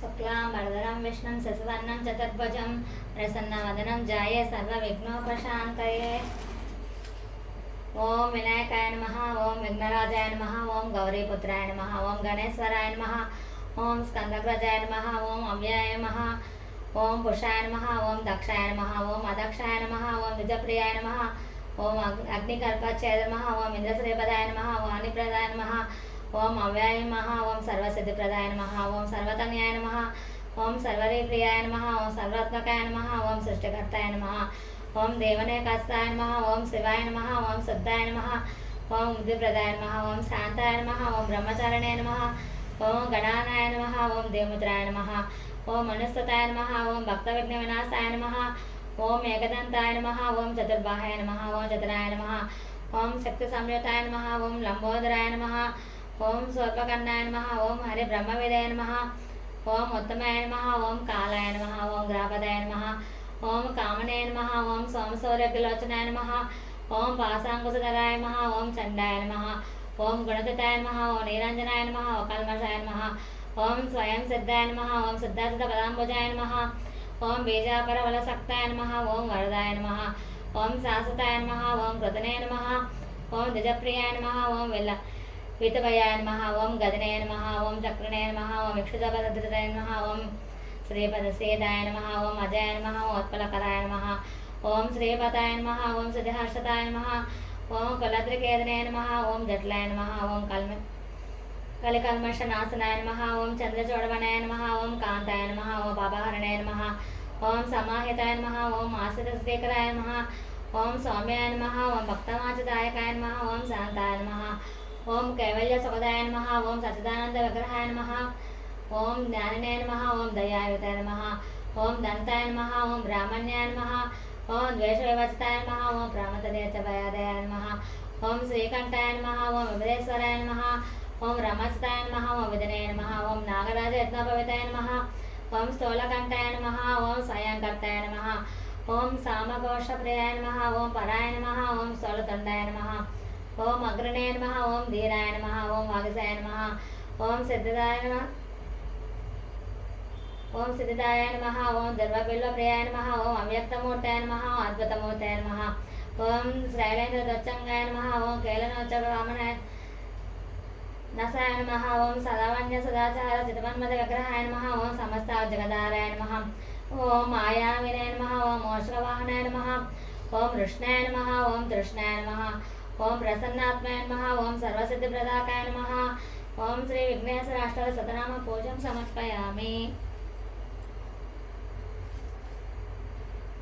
शुक्लांबरधरं विष्णुं शशिवर्णं चतुर्भुजं प्रसन्नवदनं ध्याये सर्वविघ्नोपशान्तये। ओं विनायकाय नमः, ओं विघ्नराजाय नमः, ओं गौरीपुत्राय नमः, ओं गणेश्वराय नमः, ओं स्कंदग्रजाय नमः, ओं अव्याय नमः, ओं पुषाय नमः, ओं दक्षाय नमः, ओं अदक्षाय नमः, ओं द्विजप्रियाय नमः, ओं अग्निकल्पाक्षाय नमः, ओं इंद्रश्रीपदाय नमः, ओं अनिप्रदाय नमः, ओं अव्याय नमः, ओं सर्वसिद्धिप्रदाय नमः, ओं सर्वतन्याय नमः, ओं सर्वरीप्रियाय नमः, ओं सर्वात्मकाय नमः, ओं सृष्टिकर्ताय नमः, ओं देवनेकास्ताय नमः, ओं शिवाय नमः, ओं शुद्धाय नमः, ओं बुद्धिप्रदाय नमः, ओं शांताय नमः, ओं ब्रह्मचारिणे नमः, ओं गणानाय नमः, ओं देवमुद्राय नमः, ओं मनुस्तताय नमः, ओं भक्तविघ्नविनाशाय नमः, ओं एकदंताय नमः, ओं चतुर्बाहाय नमः, ओं चतुराय नमः, ओं शक्तिसंयुताय नमः, ओं लंबोदराय नमः, ओं स्वल्पकर्णाय नमः, ओं हरिब्रह्मविदय नमः, ओं उत्तमाय नमः, ओं कालाय नमः, ओं ग्रापदाय नमः, ओं कामने नमः, ओं सोमसौर्यकिलोचनाय नमः, ओं पाशांकुशधराय नमः, ओं चंडाय नमः, ओं गुणदिताय नमः, ओं निरंजनाय नमः, ओं कल्मषाय नमः, ओं स्वयं सिद्धाय नमः, ओं सिद्धासिद्धपदाम्बुजाय नमः, ओं बीजापरबलशक्ताय नमः, ओं वरदाय नमः, ओं शाश्वताय नमः, ओं कृतने नमः, ओं द्विजप्रियाय नमः, ओं वितभयाय नमः, ओं गदिने नमः, ओं चक्रणे नमः, ओं इक्षुदपदधृताय नमः, ओं श्रीपदसेदाय नमः, ओं अजय नमः, ओं उत्पलकराय नमः, ओं श्रीपदाय नमः, ओं सिद्धिहर्षताय नमः, ओं कुलत्रिकेतने नमः, ओं जटलाय नमः, ओं कलिकल्मषनाशनाय नमः, ओं चंद्रचूडमणाय नमः, ओं कांताय नमः, ओं पापहरणे नमः, ओं समाहिताय नमः, ओं आश्रितस्वीकराय नमः, ओं सौम्याय नमः, ओं भक्तमाचदायकाय नमः, ओं शांताय नमः, ओं कैवल्यसुखदाय नमः, ओं सच्चिदानंदविग्रहाय नमः, ओं ज्ञानिने नमः, ओं दयायुताय नमः, ओं दंताय नमः, ओं ब्राह्मण्याय नमः, ओं द्वेषविवचिताय नमः, ओं प्रामतदेचभयादयाय नमः, ओं श्रीकंठाय नमः, ओं विबुधेश्वराय नमः, ओं रमस्ताय नमः, ओं विदने नमः, ओं नागराजयत्नोपविताय नमः, ओं स्थूलकंठाय नमः, ओं स्वयंकर्ताय नमः, ओं सामघोषप्रियाय नमः, ओं पराय नमः, ओं स्थूलतुंडाय नमः, ओं अग्रणे नमः, ओं धीराय नमः, ओं वागसाय नमः, ओं सिद्धिदाय नमः, ओं सिद्धिदाय नमः, ओं दुर्वाबिल्वप्रियाय नमः, ओं अव्यक्तमूर्तये नमः, ओं अद्भुतमूर्तये नमः, ओं श्रैलेन्द्रध्वजंगाय नमः, ओं कैलनोच्चवामनाय नसाय नमः, ओं सदावन्य सदाचार चितमन्मदविग्रहाय नमः, ओं समस्त जगदाराय नमः, ओं मायाविने नमः, ओं मोषवाहनाय नमः, ओं कृष्णाय नमः, ओं तृष्णाय नमः, ओं प्रसन्नात्माय नमः, ओं सर्वसिद्धिप्रदाकाय नमः, ओं श्री विघ्नेश्वराष्टक शतनाम पूजं समर्पयामि।